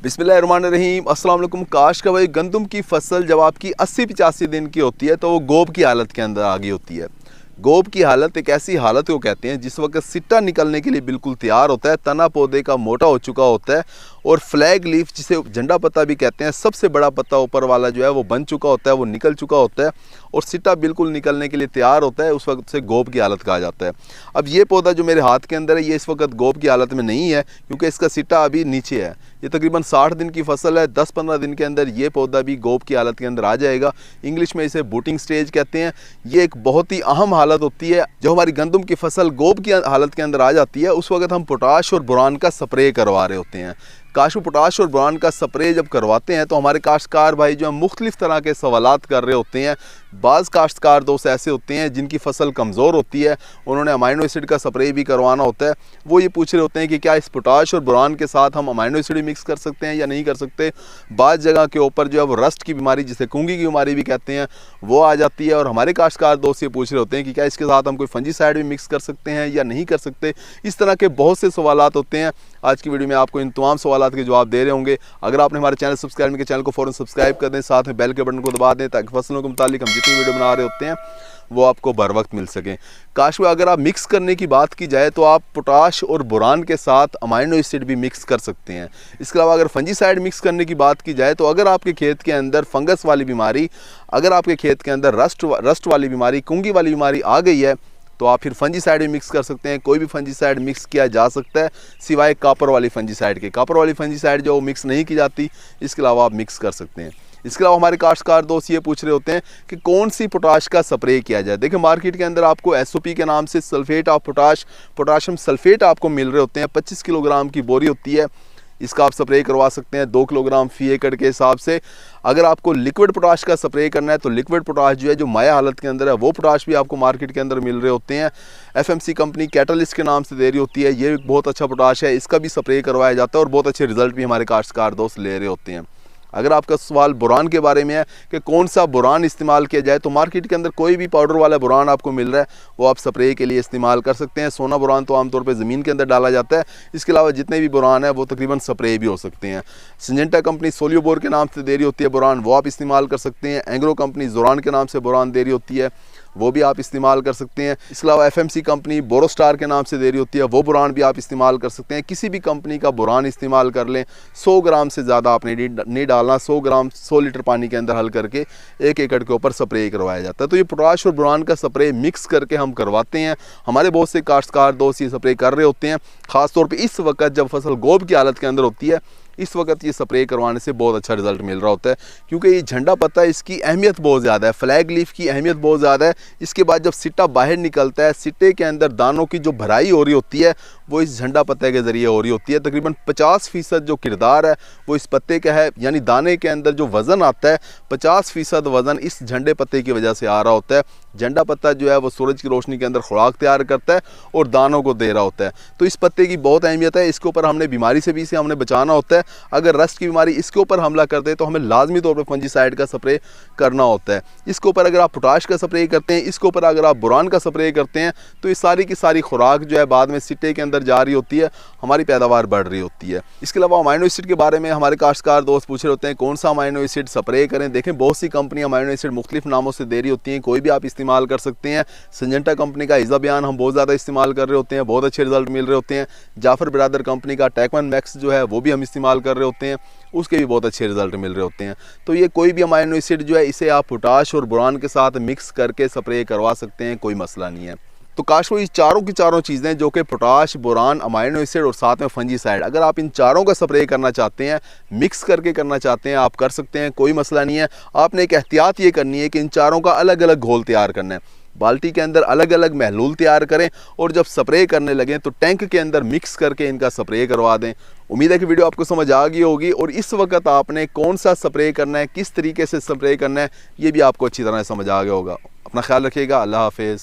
बिस्मिल्लाहिर्रहमानिर्रहीम। अस्सलाम वालेकुम। काश का भाई गंदम की फसल जब आपकी 80-85 दिन की होती है तो वो गोब की हालत के अंदर आ गई होती है। गोब की हालत एक ऐसी हालत को कहते हैं जिस वक्त सिट्टा निकलने के लिए बिल्कुल तैयार होता है, तना पौधे का मोटा हो चुका होता है और फ्लैग लीफ जिसे झंडा पत्ता भी कहते हैं, सबसे बड़ा पत्ता ऊपर वाला जो है वो बन चुका होता है, वो निकल चुका होता है और सिट्टा बिल्कुल निकलने के लिए तैयार होता है। उस वक्त से गोब की हालत कहा जाता है। अब ये पौधा जो मेरे हाथ के अंदर है ये इस वक्त गोब की हालत में नहीं है क्योंकि इसका सिट्टा अभी नीचे है। ये तकरीबन 60 दिन की फसल है। 10-15 दिन के अंदर ये पौधा भी गोब की हालत के अंदर आ जाएगा। इंग्लिश में इसे बूटिंग स्टेज कहते हैं। ये एक बहुत ही अहम हालत होती है। जब हमारी गंदम की फसल गोब की हालत के अंदर आ जाती है उस वक्त हम पोटाश और बोरान का स्प्रे करवा रहे होते हैं। काशू पोटाश और बोरान का स्प्रे जब करवाते हैं तो हमारे काश्तकार भाई जो है मुख्तलिफ तरह के सवालात कर रहे होते हैं। बाज़ काश्तकार दोस्त ऐसे होते हैं जिनकी फसल कमज़ोर होती है, उन्होंने अमाइनो एसिड का स्प्रे भी करवाना होता है। वो ये पूछ रहे होते हैं कि क्या इस पोटाश और बोरान के साथ हम अमाइनो एसिड मिक्स कर सकते हैं या नहीं कर सकते। बाज़ जगह के ऊपर जो है वो रस्ट की बीमारी जिसे कुंगी की बीमारी भी कहते हैं वो आ जाती है और हमारे काश्तकार दोस्त ये पूछ रहे होते हैं कि क्या इसके साथ हम कोई फंजीसाइड भी मिक्स कर सकते हैं या नहीं कर सकते। इस तरह के बहुत से सवालात होते हैं। आज की वीडियो में आपको इन तमाम सवालात के जवाब दे रहे होंगे। अगर आपने हमारे चैनल सब्सक्राइब नहीं किया, चैनल को फ़ौरन सब्सक्राइब कर दें, साथ में बेल के बटन को दबा दें ताकि फसलों के मुतालिक हम जितनी वीडियो बना रहे होते हैं वो आपको बर वक्त मिल सकें। काश में अगर आप मिक्स करने की बात की जाए तो आप पोटाश और बोरान के साथ अमाइनो एसिड भी मिक्स कर सकते हैं। इसके अलावा अगर फंजीसाइड मिक्स करने की बात की जाए तो अगर आपके खेत के अंदर फंगस वाली बीमारी, अगर आपके खेत के अंदर रस्ट वाली बीमारी, कुंगी वाली बीमारी आ गई है तो आप फिर फंजीसाइड भी मिक्स कर सकते हैं। कोई भी फंजीसाइड मिक्स किया जा सकता है सिवाय कापर वाली फंजीसाइड के। कापर वाली फंजीसाइड जो मिक्स नहीं की जाती, इसके अलावा आप मिक्स कर सकते हैं। इसके अलावा हमारे काश्तकार दोस्त ये पूछ रहे होते हैं कि कौन सी पोटाश का स्प्रे किया जाए। देखिए मार्केट के अंदर आपको SOP के नाम से sulphate of potash, potassium sulphate आपको मिल रहे होते हैं। 25 किलोग्राम की बोरी होती है, इसका आप स्प्रे करवा सकते हैं 2 किलोग्राम फी एकड़ के हिसाब से। अगर आपको लिक्विड पोटाश का स्प्रे करना है तो लिक्विड पोटाश जो है जो माया हालत के अंदर है वो पोटाश भी आपको मार्केट के अंदर मिल रहे होते हैं। FMC कंपनी कैटलिस्ट के नाम से दे रही होती है, ये एक बहुत अच्छा पोटाश है, इसका भी स्प्रे करवाया जाता है और बहुत अच्छे रिजल्ट भी हमारे काश्तकार दोस्त ले रहे होते हैं। अगर आपका सवाल बोरान के बारे में है कि कौन सा बोरान इस्तेमाल किया जाए तो मार्केट के अंदर कोई भी पाउडर वाला बोरान आपको मिल रहा है वो आप स्प्रे के लिए इस्तेमाल कर सकते हैं। सोना बोरान तो आमतौर पे ज़मीन के अंदर डाला जाता है। इसके अलावा जितने भी बोरान है वो तकरीबन स्प्रे भी हो सकते हैं। सिंजेंटा कंपनी सोलियोबोर के नाम से दे रही होती है बोरान, वो आप इस्तेमाल कर सकते हैं। एंग्रो कंपनी जोरान के नाम से बोरान दे रही होती है, वो भी आप इस्तेमाल कर सकते हैं। इसके अलावा FMC कंपनी बोरोस्टार के नाम से दे रही होती है, वो बोरान भी आप इस्तेमाल कर सकते हैं। किसी भी कंपनी का बोरान इस्तेमाल कर लें। 100 ग्राम से ज़्यादा आपने नहीं डालना। 100 ग्राम 100 लीटर पानी के अंदर हल करके 1 एकड़ के ऊपर स्प्रे करवाया जाता है। तो ये पोटाश और बोरान का स्प्रे मिक्स करके हम करवाते हैं। हमारे बहुत से काश्तकार दोस्त ये स्प्रे कर रहे होते हैं, ख़ासतौर पर इस वक्त जब फसल गोब की हालत के अंदर होती है। इस वक्त ये स्प्रे करवाने से बहुत अच्छा रिजल्ट मिल रहा होता है क्योंकि ये झंडा पत्ता, इसकी अहमियत बहुत ज़्यादा है। फ्लैग लीफ की अहमियत बहुत ज़्यादा है। इसके बाद जब सिट्टा बाहर निकलता है, सिट्टे के अंदर दानों की जो भराई हो रही होती है वो इस झंडा पत्ते के ज़रिए हो रही होती है। तकरीबन 50% जो किरदार है वो इस पत्ते का है, यानी दाने के अंदर जो वज़न आता है 50% वज़न इस झंडे पत्ते की वजह से आ रहा होता है। झंडा पत्ता जो है वो सूरज की रोशनी के अंदर खुराक तैयार करता है और दानों को दे रहा होता है। तो इस पत्ते की बहुत अहमियत है। इसके ऊपर हमने बीमारी से भी इसे हमने बचाना होता है। अगर रस्ट की बीमारी इसके ऊपर हमला करते हैं तो हमें लाजमी तौर पर फंजीसाइड का स्प्रे करना होता है। इसके ऊपर अगर आप पोटाश का स्प्रे करते हैं, इसके ऊपर अगर आप बोरान का स्प्रे करते हैं तो ये सारी की सारी खुराक जो है बाद में सिट्टे के अंदर जा रही होती है, हमारी पैदावार बढ़ रही होती है। इसके अलावा अमाइनो एसिड के बारे में हमारे काश्तकार दोस्त पूछ रहे होते हैं कौन सा अमाइनो एसिड स्प्रे करें। देखें बहुत सी कंपनियां अमाइनो एसिड मुख्तलिफ नामों से दे रही होती हैं, कोई भी आप इस्तेमाल कर सकते हैं। सिंजेंटा कंपनी का इज़ा बयान हम बहुत ज़्यादा इस्तेमाल कर रहे होते हैं, बहुत अच्छे रिजल्ट मिल रहे होते हैं। जाफर बिरादर कंपनी का टेकवन मैक्स जो है वो भी हम इस्तेमाल कर रहे होते हैं, उसके भी बहुत अच्छे रिजल्ट मिल रहे होते हैं। तो ये कोई भी अमाइनो एसिड जो है इसे आप पोटाश और बोरान के साथ मिक्स करके स्प्रे करवा सकते हैं, कोई मसला नहीं है। तो काश वो ये चारों की चारों चीज़ें जो कि पोटाश, बोरान, अमाइनो एसिड और साथ में फंजीसाइड, अगर आप इन चारों का स्प्रे करना चाहते हैं, मिक्स करके करना चाहते हैं, आप कर सकते हैं, कोई मसला नहीं है। आपने एक एहतियात ये करनी है कि इन चारों का अलग अलग घोल तैयार करना है। बाल्टी के अंदर अलग अलग महलूल तैयार करें और जब स्प्रे करने लगें तो टैंक के अंदर मिक्स करके इनका स्प्रे करवा दें। उम्मीद है कि वीडियो आपको समझ आ गई होगी और इस वक्त आपने कौन सा स्प्रे करना है, किस तरीके से स्प्रे करना है, ये भी आपको अच्छी तरह समझ आ गया होगा। अपना ख्याल रखिएगा। अल्लाह हाफिज़।